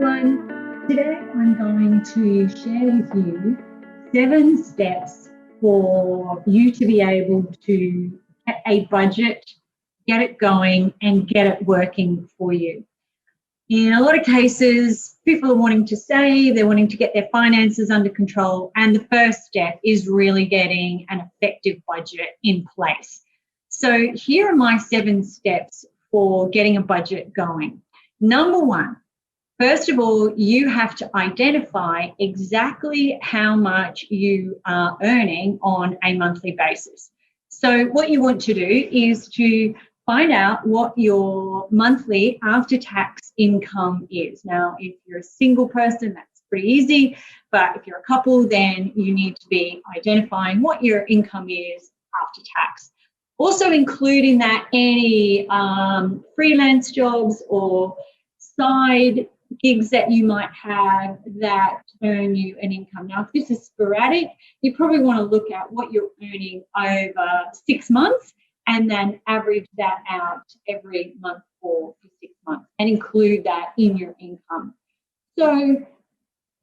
everyone. Today I'm going to share with you 7 steps for you to be able to get a budget, get it going, and get it working for you. In a lot of cases, people are wanting to save, they're wanting to get their finances under control, and the first step is really getting an effective budget in place. So here are my 7 steps for getting a budget going. Number 1, first of all, you have to identify exactly how much you are earning on a monthly basis. So what you want to do is to find out what your monthly after-tax income is. Now, if you're a single person, that's pretty easy, but if you're a couple, then you need to be identifying what your income is after tax. Also include in that any freelance jobs or side gigs that you might have that earn you an income. Now, if this is sporadic, you probably want to look at what you're earning over 6 months and then average that out every month for 6 months and include that in your income. So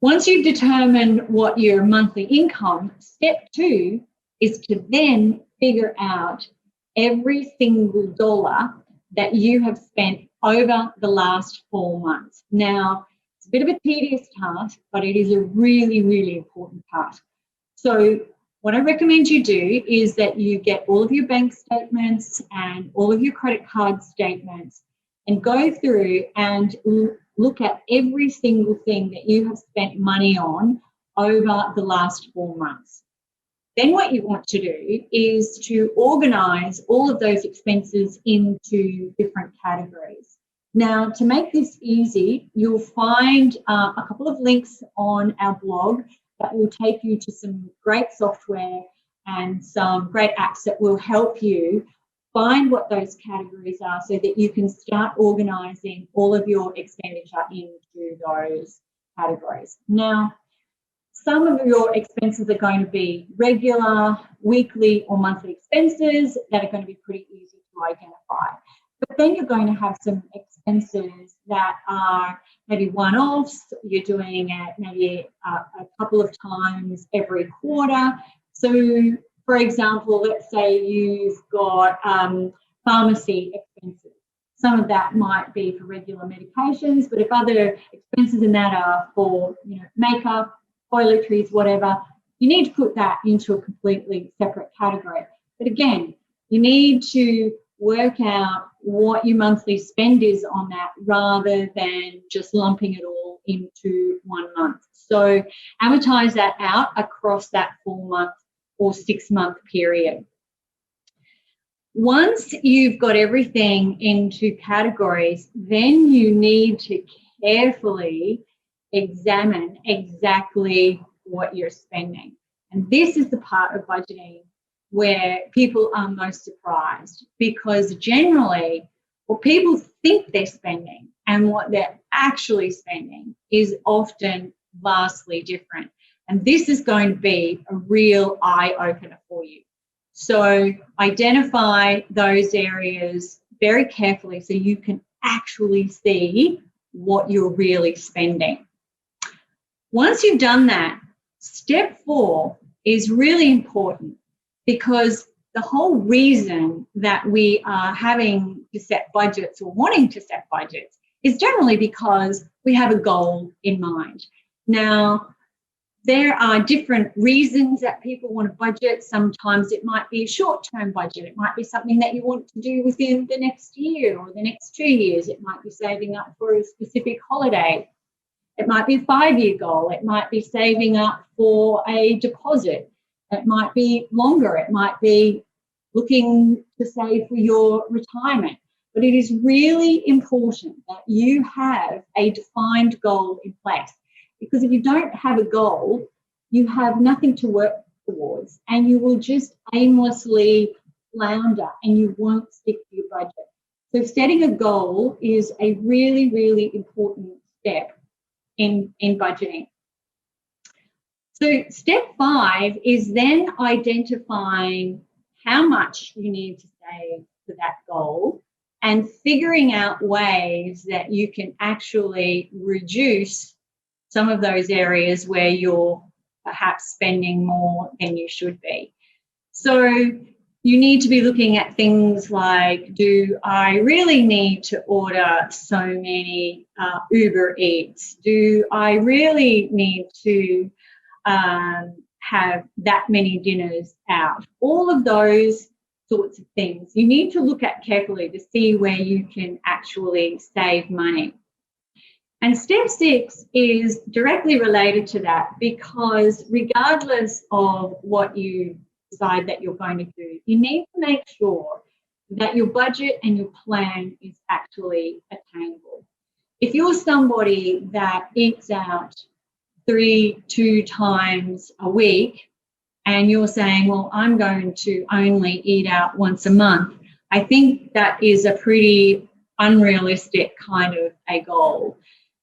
once you've determined what your monthly income, step 2 is to then figure out every single dollar that you have spent over the last 4 months. Now, it's a bit of a tedious task, but it is a really, really important task. So what I recommend you do is that you get all of your bank statements and all of your credit card statements and go through and look at every single thing that you have spent money on over the last 4 months. Then what you want to do is to organise all of those expenses into different categories. Now, to make this easy, you'll find a couple of links on our blog that will take you to some great software and some great apps that will help you find what those categories are so that you can start organising all of your expenditure into those categories. Now, some of your expenses are going to be regular, weekly or monthly expenses that are going to be pretty easy to identify. But then you're going to have some expenses that are maybe one-offs. You're doing it maybe a couple of times every quarter. So, for example, let's say you've got pharmacy expenses. Some of that might be for regular medications, but if other expenses in that are for, makeup, toiletries, whatever, you need to put that into a completely separate category. But again, you need to work out what your monthly spend is on that rather than just lumping it all into 1 month. So amortize that out across that 4-month or 6-month period. Once you've got everything into categories, then you need to carefully examine exactly what you're spending. And this is the part of budgeting where people are most surprised, because generally what people think they're spending and what they're actually spending is often vastly different. And this is going to be a real eye-opener for you. So identify those areas very carefully so you can actually see what you're really spending. Once you've done that, step 4 is really important, because the whole reason that we are having to set budgets or wanting to set budgets is generally because we have a goal in mind. Now, there are different reasons that people want to budget. Sometimes it might be a short-term budget. It might be something that you want to do within the next year or the next 2 years. It might be saving up for a specific holiday. It might be a 5-year goal. It might be saving up for a deposit. It might be longer. It might be looking to save for your retirement. But it is really important that you have a defined goal in place, because if you don't have a goal, you have nothing to work towards and you will just aimlessly flounder and you won't stick to your budget. So setting a goal is a really, really important step in budgeting. So step 5 is then identifying how much you need to save for that goal and figuring out ways that you can actually reduce some of those areas where you're perhaps spending more than you should be. So you need to be looking at things like, do I really need to order so many Uber Eats? Do I really need to have that many dinners out? All of those sorts of things you need to look at carefully to see where you can actually save money. And step 6 is directly related to that, because regardless of what you decide that you're going to do, you need to make sure that your budget and your plan is actually attainable. If you're somebody that eats out 2 times a week, and you're saying, well, I'm going to only eat out once a month, I think that is a pretty unrealistic kind of a goal.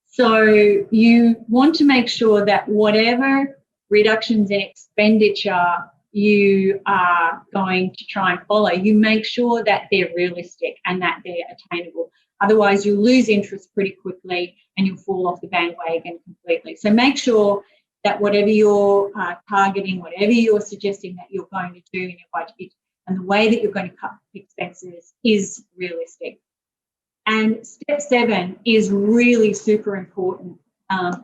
So you want to make sure that whatever reductions in expenditure you are going to try and follow, you make sure that they're realistic and that they're attainable. Otherwise, you'll lose interest pretty quickly and you'll fall off the bandwagon completely. So make sure that whatever you're targeting, whatever you're suggesting that you're going to do in your budget, and the way that you're going to cut expenses is realistic. And step 7 is really super important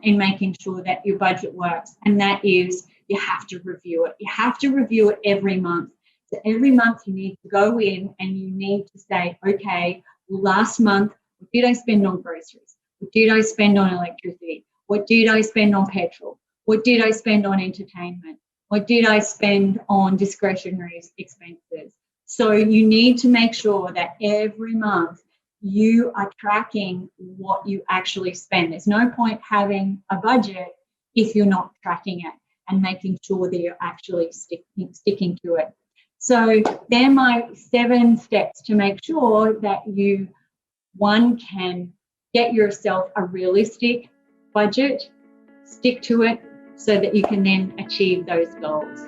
in making sure that your budget works, and that is you have to review it. You have to review it every month. So every month you need to go in and you need to say, okay, last month, what did I spend on groceries? What did I spend on electricity? What did I spend on petrol? What did I spend on entertainment? What did I spend on discretionary expenses? So you need to make sure that every month you are tracking what you actually spend. There's no point having a budget if you're not tracking it and making sure that you're actually sticking to it. So they're my 7 steps to make sure that you, one, can get yourself a realistic budget, stick to it, so that you can then achieve those goals.